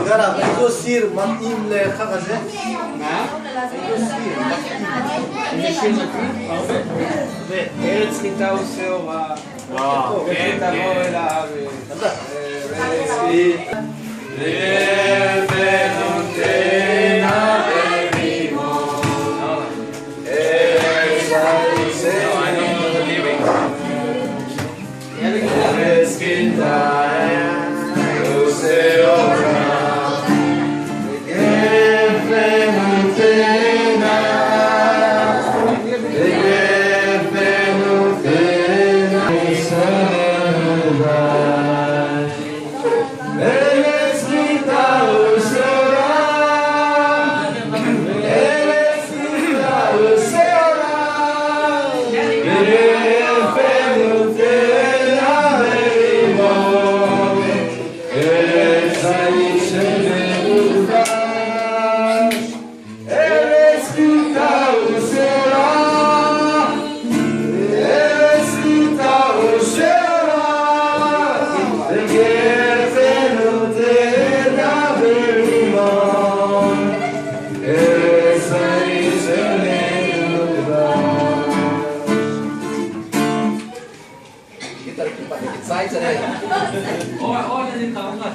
גרב, איזו סיר מתאים לחג הזה? מה? איזו סיר מתאים. איזה שיר מתאים? הרבה. ארץ חיטה ושעורה. כן, תבוא אל הארץ. Kita pakai saya. Oh, jadi tahu nggak?